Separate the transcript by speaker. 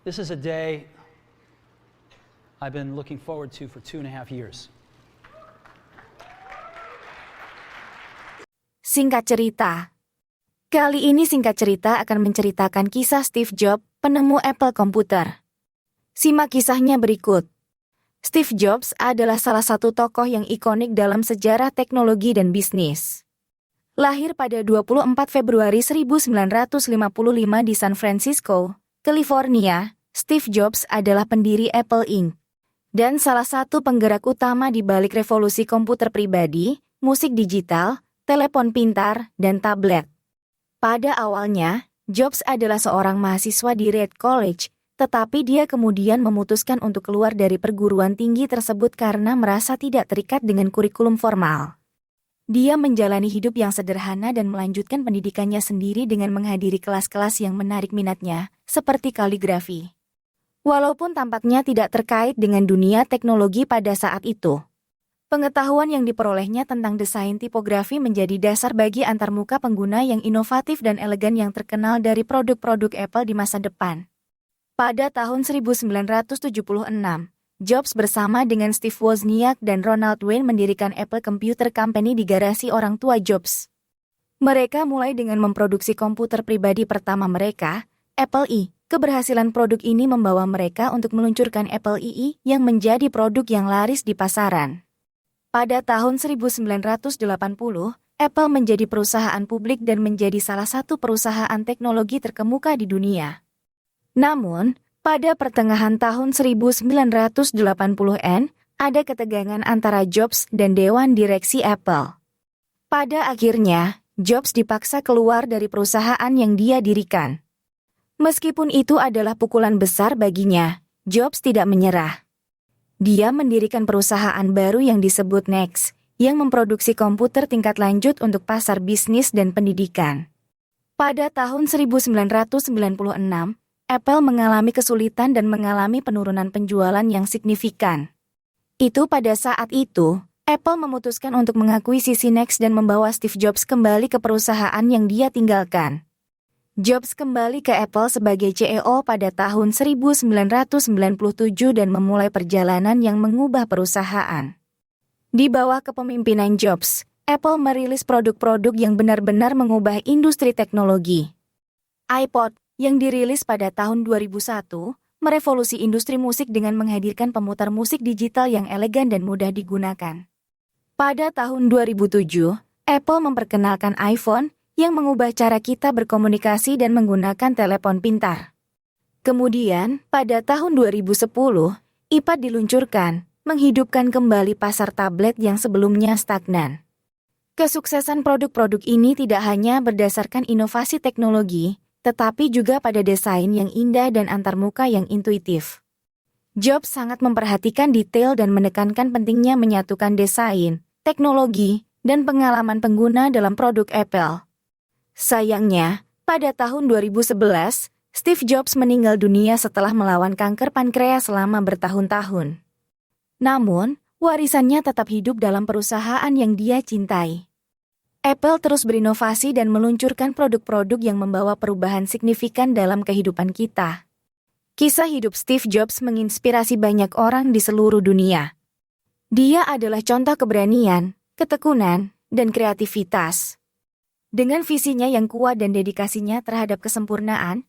Speaker 1: This is a day I've been looking forward to for 2.5 years.
Speaker 2: Singkat cerita. Kali ini singkat cerita akan menceritakan kisah Steve Jobs, penemu Apple komputer. Simak kisahnya berikut. Steve Jobs adalah salah satu tokoh yang ikonik dalam sejarah teknologi dan bisnis. Lahir pada 24 Februari 1955 di San Francisco, California, Steve Jobs adalah pendiri Apple Inc. dan salah satu penggerak utama di balik revolusi komputer pribadi, musik digital, telepon pintar, dan tablet. Pada awalnya, Jobs adalah seorang mahasiswa di Reed College, tetapi dia kemudian memutuskan untuk keluar dari perguruan tinggi tersebut karena merasa tidak terikat dengan kurikulum formal. Dia menjalani hidup yang sederhana dan melanjutkan pendidikannya sendiri dengan menghadiri kelas-kelas yang menarik minatnya, seperti kaligrafi. Walaupun tampaknya tidak terkait dengan dunia teknologi pada saat itu, pengetahuan yang diperolehnya tentang desain tipografi menjadi dasar bagi antarmuka pengguna yang inovatif dan elegan yang terkenal dari produk-produk Apple di masa depan. Pada tahun 1976, Jobs bersama dengan Steve Wozniak dan Ronald Wayne mendirikan Apple Computer Company di garasi orang tua Jobs. Mereka mulai dengan memproduksi komputer pribadi pertama mereka, Apple I. Keberhasilan produk ini membawa mereka untuk meluncurkan Apple II yang menjadi produk yang laris di pasaran. Pada tahun 1980, Apple menjadi perusahaan publik dan menjadi salah satu perusahaan teknologi terkemuka di dunia. Namun, pada pertengahan tahun 1980-an, ada ketegangan antara Jobs dan Dewan Direksi Apple. Pada akhirnya, Jobs dipaksa keluar dari perusahaan yang dia dirikan. Meskipun itu adalah pukulan besar baginya, Jobs tidak menyerah. Dia mendirikan perusahaan baru yang disebut Next, yang memproduksi komputer tingkat lanjut untuk pasar bisnis dan pendidikan. Pada tahun 1996, Apple mengalami kesulitan dan mengalami penurunan penjualan yang signifikan. Pada saat itu, Apple memutuskan untuk mengakuisisi Next dan membawa Steve Jobs kembali ke perusahaan yang dia tinggalkan. Jobs kembali ke Apple sebagai CEO pada tahun 1997 dan memulai perjalanan yang mengubah perusahaan. Di bawah kepemimpinan Jobs, Apple merilis produk-produk yang benar-benar mengubah industri teknologi. iPod, yang dirilis pada tahun 2001, merevolusi industri musik dengan menghadirkan pemutar musik digital yang elegan dan mudah digunakan. Pada tahun 2007, Apple memperkenalkan iPhone, yang mengubah cara kita berkomunikasi dan menggunakan telepon pintar. Kemudian, pada tahun 2010, iPad diluncurkan, menghidupkan kembali pasar tablet yang sebelumnya stagnan. Kesuksesan produk-produk ini tidak hanya berdasarkan inovasi teknologi, tetapi juga pada desain yang indah dan antarmuka yang intuitif. Jobs sangat memperhatikan detail dan menekankan pentingnya menyatukan desain, teknologi, dan pengalaman pengguna dalam produk Apple. Sayangnya, pada tahun 2011, Steve Jobs meninggal dunia setelah melawan kanker pankreas selama bertahun-tahun. Namun, warisannya tetap hidup dalam perusahaan yang dia cintai. Apple terus berinovasi dan meluncurkan produk-produk yang membawa perubahan signifikan dalam kehidupan kita. Kisah hidup Steve Jobs menginspirasi banyak orang di seluruh dunia. Dia adalah contoh keberanian, ketekunan, dan kreativitas. Dengan visinya yang kuat dan dedikasinya terhadap kesempurnaan,